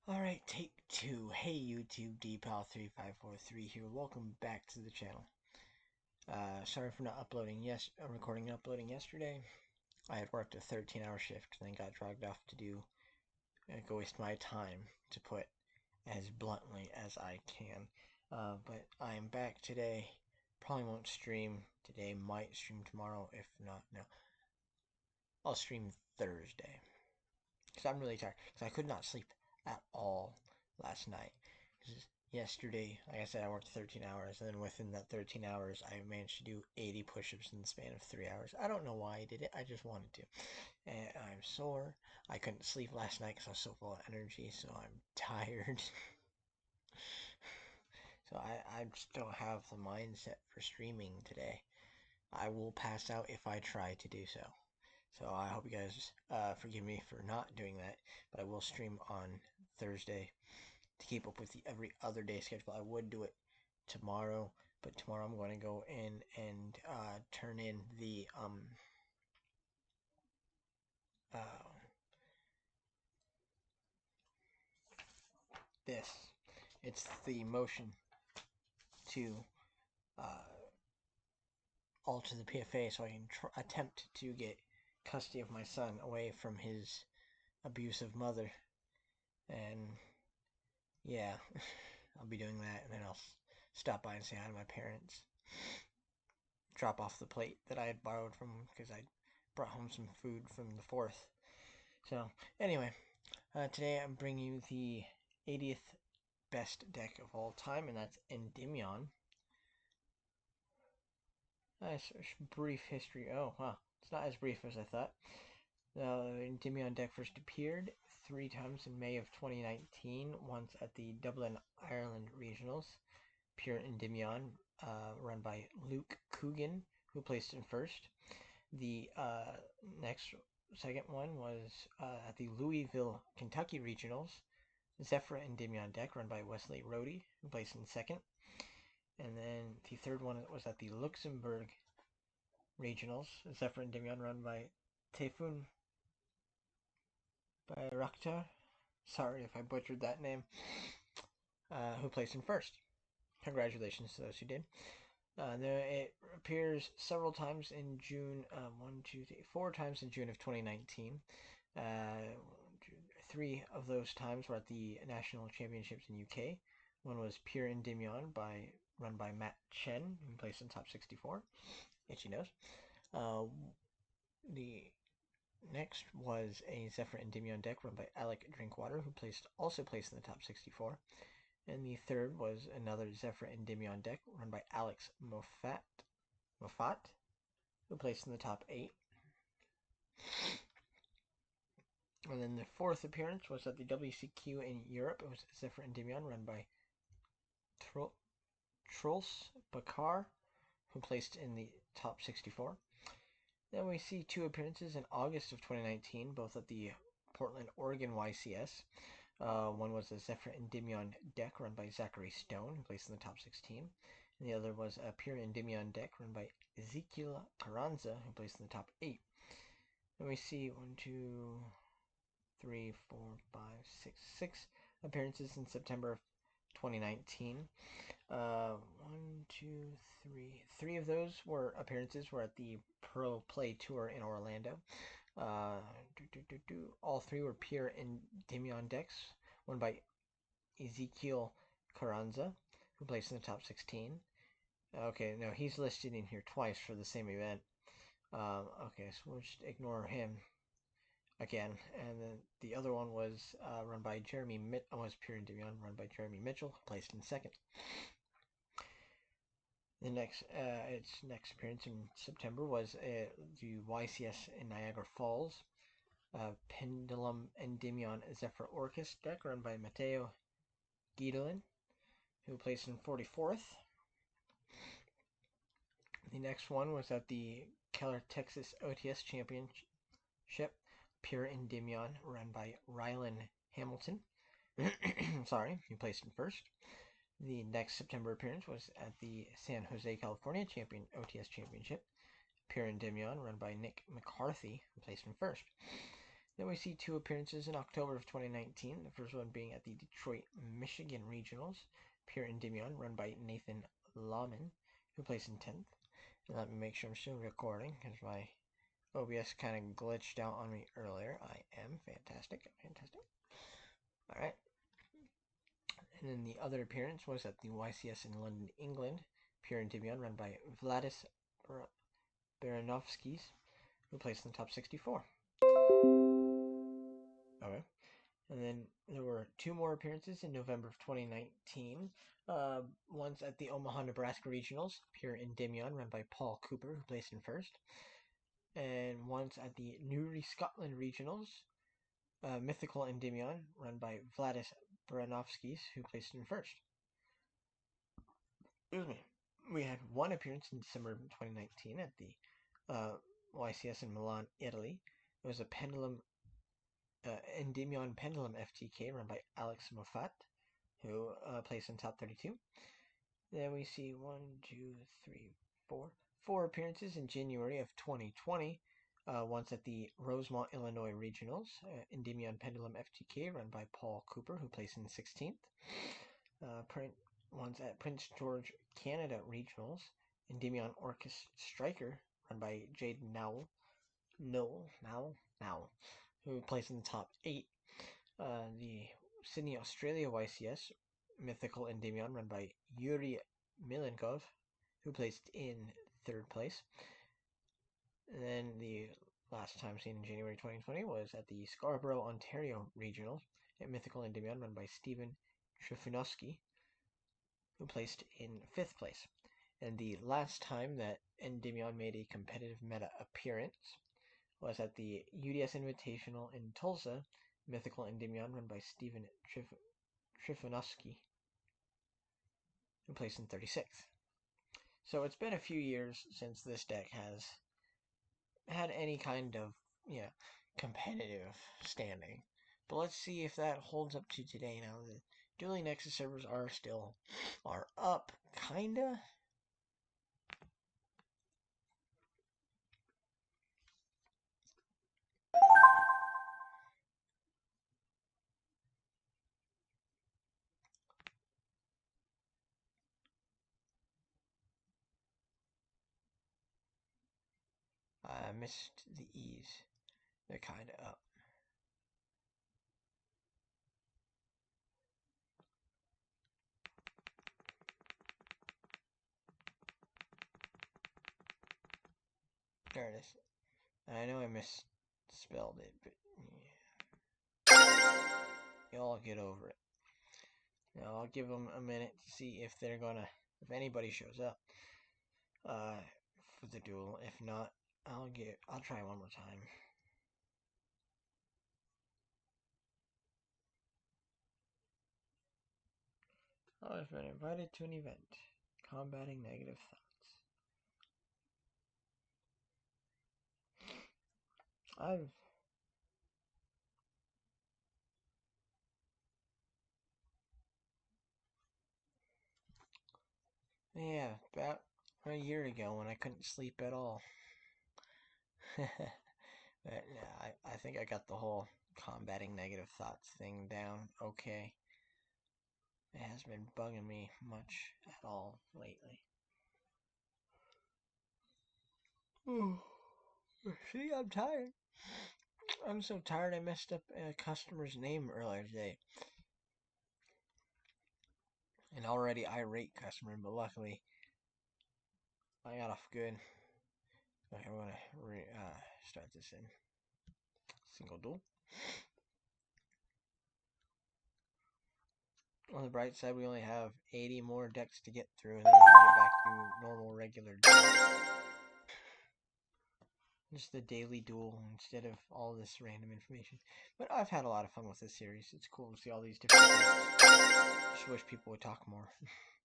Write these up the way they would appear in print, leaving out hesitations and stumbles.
Alright, take two. Hey YouTube, DPal3543 here. Welcome back to the channel. Sorry for not recording and uploading yesterday. I had worked a 13-hour shift and then got dragged off to go waste my time, to put as bluntly as I can. But I am back today. Probably won't stream today, might stream tomorrow, if not, no. I'll stream Thursday. Because I'm really tired, because I could not sleep at all last night. Yesterday, like I said, I worked 13 hours, and then within that 13 hours, I managed to do 80 push-ups in the span of 3 hours. I don't know why I did it, I just wanted to. And I'm sore. I couldn't sleep last night because I was so full of energy, so I'm tired. So I just don't have the mindset for streaming today. I will pass out if I try to do so. So I hope you guys forgive me for not doing that, but I will stream on Thursday to keep up with the every other day schedule. I would do it tomorrow, but tomorrow I'm going to go in and turn in the uh, this. It's the motion to alter the PFA so I can attempt to get custody of my son away from his abusive mother. And yeah, I'll be doing that, and then I'll stop by and say hi to my parents. Drop off the plate that I had borrowed from because I brought home some food from the 4th. So, anyway, today I'm bringing you the 80th best deck of all time, and that's Endymion. Nice brief history. Oh, wow. It's not as brief as I thought. The Endymion deck first appeared 3 times in May of 2019, once at the Dublin, Ireland regionals. Pure Endymion, run by Luke Coogan, who placed in first. The second one was at the Louisville, Kentucky regionals. Zephyr Endymion deck, run by Wesley Rohde, who placed in second. And then the third one was at the Luxembourg regionals. Zephyr Endymion, run by Tayfun Bayraktar. Sorry if I butchered that name. Who placed in first. Congratulations to those who did. It appears several times in June. 4 times in June of 2019. 3 of those times were at the National Championships in UK. One was Pure Endymion run by Matt Chen, who placed in top 64. Itchy nose. The next was a Zephyr Endymion deck run by Alec Drinkwater, who also placed in the top 64. And the third was another Zephyr Endymion deck run by Alex Moffat, who placed in the top 8. And then the fourth appearance was at the WCQ in Europe. It was Zephyr Endymion run by Truls Bakar, who placed in the top 64. Then we see 2 appearances in August of 2019, both at the Portland, Oregon YCS. One was a Zephyr Endymion deck run by Zachary Stone, who placed in the top 16. And the other was a Pure Endymion deck run by Ezekiel Carranza, who placed in the top 8. Then we see 6 appearances in September of 2019. 3 of those appearances were at the Pro Play Tour in Orlando. All 3 were Pure Endymion decks, one by Ezekiel Carranza, who placed in the top 16. Okay, no, he's listed in here twice for the same event. Okay, so we'll just ignore him again. And then the other one was run by Pure Endymion, run by Jeremy Mitchell, who placed in second. Its next appearance in September was the YCS in Niagara Falls. Pendulum Endymion Zephyr Orcus deck run by Matteo Guidolin, who placed in 44th. The next one was at the Keller Texas OTS Championship. Pure Endymion run by Rylan Hamilton. Sorry, he placed in first. The next September appearance was at the San Jose, California OTS Championship. Pure Endymion run by Nick McCarthy, who placed in first. Then we see 2 appearances in October of 2019. The first one being at the Detroit, Michigan Regionals. Pure Endymion, run by Nathan Lawman, who placed in 10th. And let me make sure I'm still recording, because my OBS kind of glitched out on me earlier. I am fantastic. Alright. And then the other appearance was at the YCS in London, England. Pure Endymion, run by Vladis Baranovskis, who placed in the top 64. Okay. And then there were 2 more appearances in November of 2019. Once at the Omaha, Nebraska Regionals, Pure Endymion, run by Paul Cooper, who placed in first. And once at the Newry, Scotland Regionals, Mythical Endymion, run by Vladis Baranovskis, who placed in first. Excuse me. We had 1 appearance in December 2019 at the YCS in Milan, Italy. It was a pendulum Endymion Pendulum FTK run by Alex Moffat, who placed in top 32. Then we see 4 appearances in January of 2020. Once at the Rosemont, Illinois Regionals, Endymion Pendulum FTK run by Paul Cooper, who placed in 16th. Once at Prince George, Canada Regionals, Endymion Orcus Striker run by Jaden Nowell, who placed in the top 8. The Sydney, Australia YCS, Mythical Endymion, run by Yuri Milenkov, who placed in 3rd place. And then the last time seen in January 2020 was at the Scarborough, Ontario Regionals, at Mythical Endymion, run by Stephen Trifunoski, who placed in 5th place. And the last time that Endymion made a competitive meta appearance was at the UDS Invitational in Tulsa, Mythical Endymion, run by Stephen Trifunoski, who placed in 36th. So it's been a few years since this deck has had any kind of, competitive standing. But let's see if that holds up to today. Now, the Dueling Nexus servers are up, kinda. I missed the E's. They're kinda up. There it is. I know I misspelled it, but yeah. Y'all get over it. Now I'll give them a minute to see if if anybody shows up for the duel. If not, I'll try one more time. I've been invited to an event. Combating negative thoughts. About a year ago when I couldn't sleep at all. But no, I think I got the whole combating negative thoughts thing down okay. It hasn't been bugging me much at all lately. See, I'm tired. I'm so tired I messed up a customer's name earlier today. An already irate customer, but luckily I got off good. Okay, I'm gonna start this in single duel. On the bright side, we only have 80 more decks to get through, and then we can get back to normal, regular duels. Just the daily duel instead of all this random information. But I've had a lot of fun with this series. It's cool to see all these different decks. Just wish people would talk more.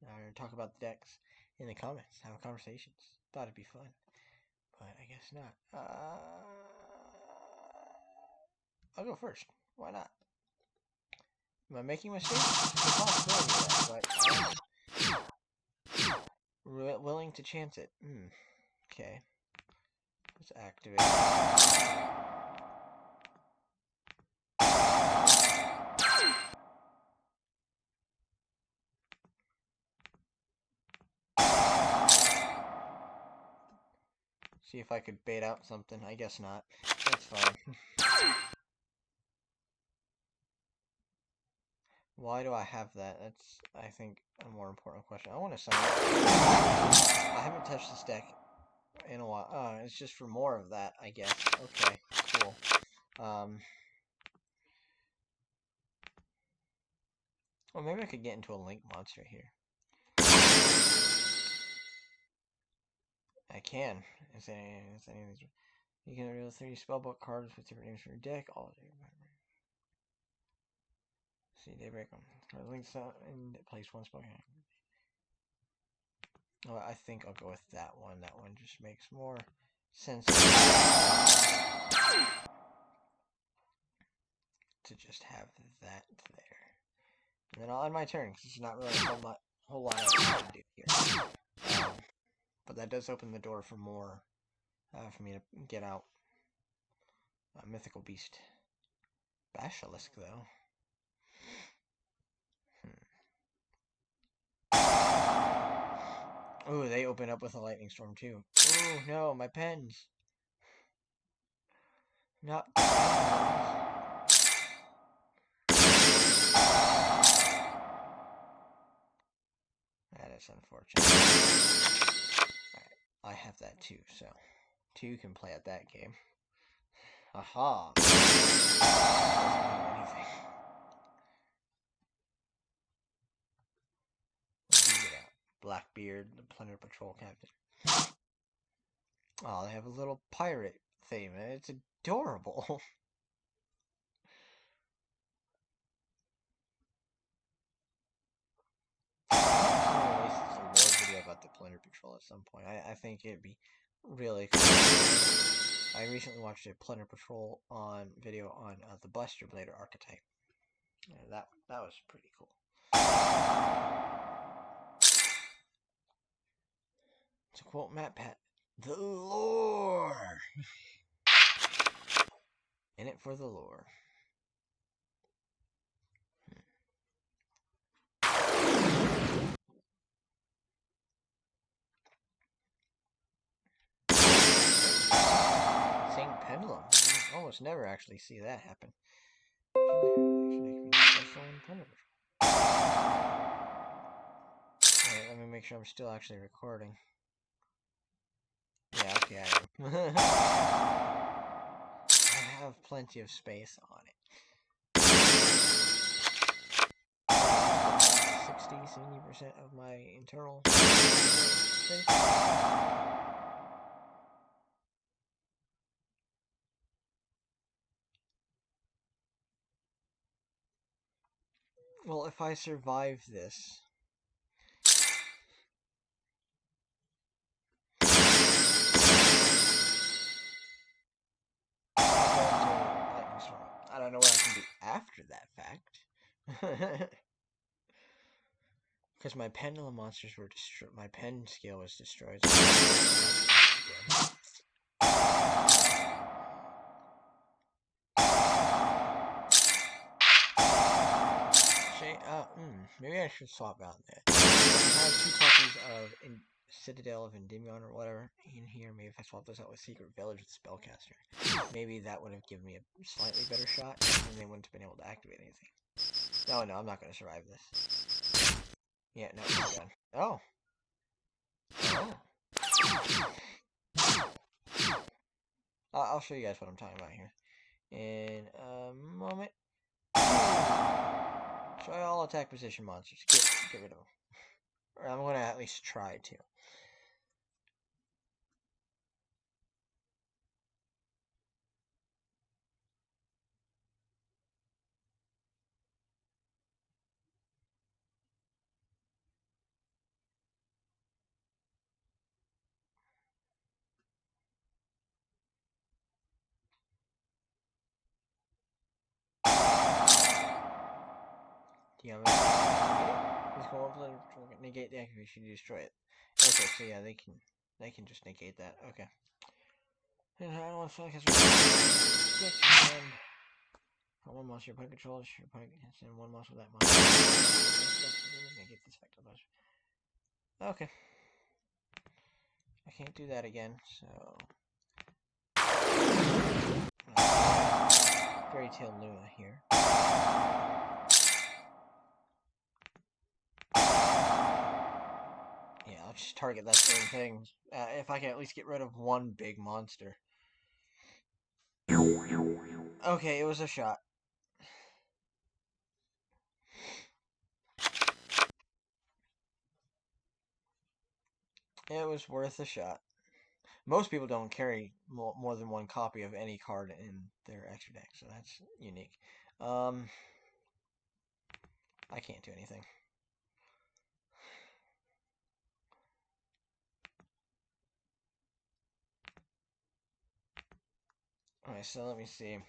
Or talk about the decks in the comments. Have conversations. Thought it'd be fun. But I guess not. I'll go first. Why not? Am I making mistakes? There's a possibility of that, but I'm willing to chance it. Okay. Let's activate. See if I could bait out something. I guess not. That's fine. Why do I have that? That's, I think, a more important question. I want to summon. I haven't touched this deck in a while. Oh, it's just for more of that, I guess. Okay, cool. Well, maybe I could get into a link monster here. I can. You can reveal 3 spellbook cards with different names for your deck. All see, Daybreak on. Links out and place 1 spell. Oh, I think I'll go with that one. That one just makes more sense to just have that there. And then I'll end my turn because it's not really a whole lot else to do here. But that does open the door for more for me to get out a mythical beast. Basilisk, though. Ooh, they open up with a lightning storm too. Ooh, no, my pens. Not. That is unfortunate. Alright, I have that too, so 2 can play at that game. Aha! Blackbeard, the Plunder Patrol Captain. Oh, they have a little pirate theme, and it's adorable. I'll release a lore video about the Plunder Patrol at some point. I think it'd be really cool. I recently watched a Plunder Patrol video on the Buster Blader archetype. That was pretty cool. To quote Matt Pat, the lore! In it for the lore. St. Pendulum. You almost never actually see that happen. Alright, let me make sure I'm still actually recording. Yeah, okay, I am. I have plenty of space on it. 60-70% of my internal space. Well, if I survive this... I don't know what I can do after that fact. Because my pendulum monsters were destroyed. My pen scale was destroyed. So maybe I should swap out that. I have 2 copies of Citadel of Endymion or whatever in here. Maybe if I swap those out with Secret Village with Spellcaster, maybe that would have given me a slightly better shot, and they wouldn't have been able to activate anything. No, I'm not going to survive this. Yeah, no, I'm done. Oh. I'll show you guys what I'm talking about here in a moment. Try all attack position monsters. Get rid of them. Or I'm going to at least try to. Do you have it? Just go over the negate the activation, you destroy it. Okay, so yeah, they can just negate that. Okay. And I don't want to feel like it's one monster your opponent controls, your opponent can send 1 monster with that monster. Negate this effect of those. Okay. I can't do that again, so... Fairy Tale Luna here. Yeah, I'll just target that same thing. If I can at least get rid of one big monster. Okay, it was a shot. It was worth a shot. Most people don't carry more than one copy of any card in their extra deck, so that's unique. I can't do anything. Alright, so let me see.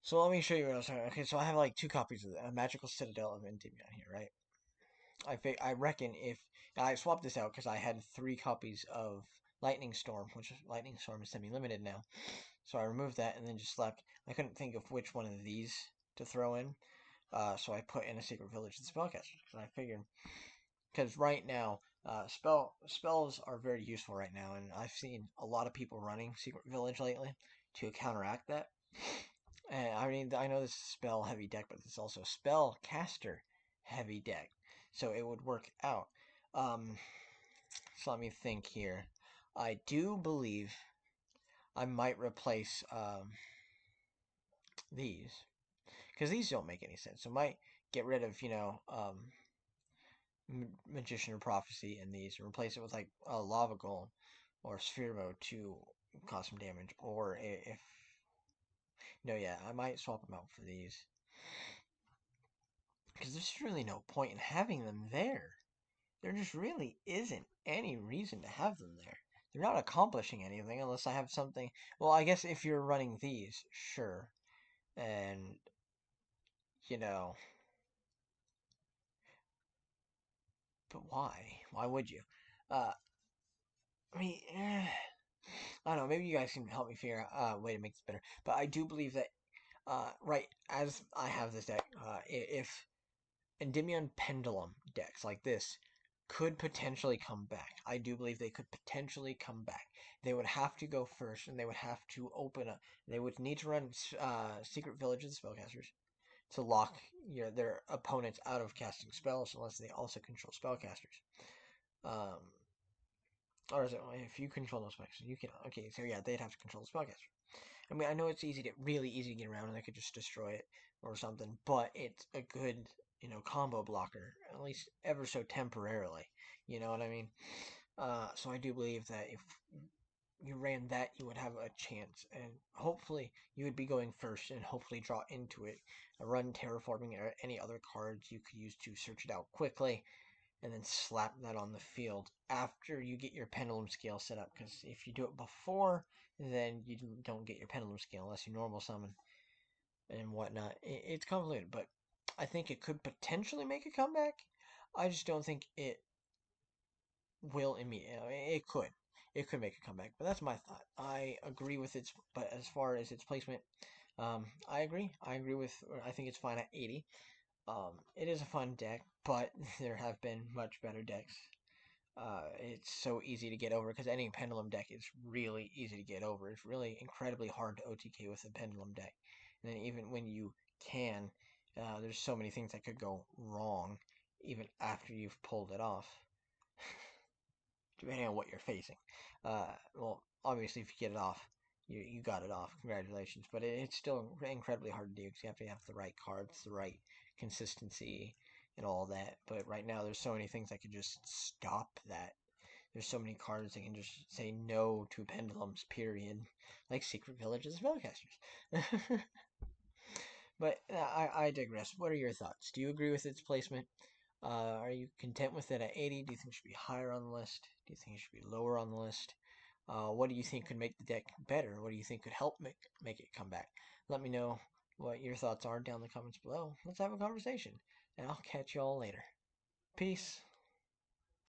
So let me show you what I was talking about. Okay, so I have like 2 copies of a Magical Citadel of Endymion here, right? I reckon if I swapped this out because I had 3 copies of Lightning Storm, which Lightning Storm is semi-limited now. So I removed that and then just left. I couldn't think of which one of these to throw in. So I put in a Secret Village and Spellcasters. And I figured, because right now, spells are very useful right now, and I've seen a lot of people running Secret Village lately to counteract that. And I mean, I know this is spell heavy deck, but it's also spellcaster heavy deck, so it would work out. So let me think here. I do believe I might replace these, because these don't make any sense. So I might get rid of, Magician of Prophecy in these and replace it with like a Lava Golem or Sphere Mode to cause some damage. Or if no, yeah, I might swap them out for these because there's really no point in having them there. There just really isn't any reason to have them there. They're not accomplishing anything unless I have something. Well, I guess if you're running these, sure, and you know, but why? Why would you? Uh, I mean, I don't know. Maybe you guys can help me figure out a way to make this better. But I do believe that, right as I have this deck, if Endymion Pendulum decks like this could potentially come back, I do believe they could potentially come back. They would have to go first, and they would have to open up. They would need to run Secret Villages spellcasters to lock their opponents out of casting spells, unless they also control spellcasters. Um, or is it if you control those spellcasters, you can. Okay, so yeah, they'd have to control the spellcaster. I mean, I know it's really easy to get around, and they could just destroy it or something, but it's a good, combo blocker, at least ever so temporarily. You know what I mean? So I do believe that if you ran that, you would have a chance, and hopefully you would be going first, and hopefully draw into it. Run terraforming or any other cards you could use to search it out quickly, and then slap that on the field after you get your pendulum scale set up. Because if you do it before, then you don't get your pendulum scale unless you normal summon and whatnot. It's convoluted, but I think it could potentially make a comeback. I just don't think it will immediately. It could. It could make a comeback, but that's my thought. I agree with its, but as far as its placement, I agree. I agree with. I think it's fine at 80. It is a fun deck, but there have been much better decks. It's so easy to get over because any pendulum deck is really easy to get over. It's really incredibly hard to OTK with a pendulum deck. And then even when you can, there's so many things that could go wrong even after you've pulled it off, depending on what you're facing. Well, obviously, if you get it off, you got it off. Congratulations. But it's still incredibly hard to do because you have to have the right cards, the right consistency, and all that. But right now, there's so many things that could just stop that. There's so many cards that can just say no to pendulums, period. Like Secret Villages spellcasters. But I digress. What are your thoughts? Do you agree with its placement? Are you content with it at 80? Do you think it should be higher on the list? Do you think it should be lower on the list? What do you think could make the deck better? What do you think could help make it come back? Let me know what your thoughts are down in the comments below. Let's have a conversation, and I'll catch y'all later. Peace.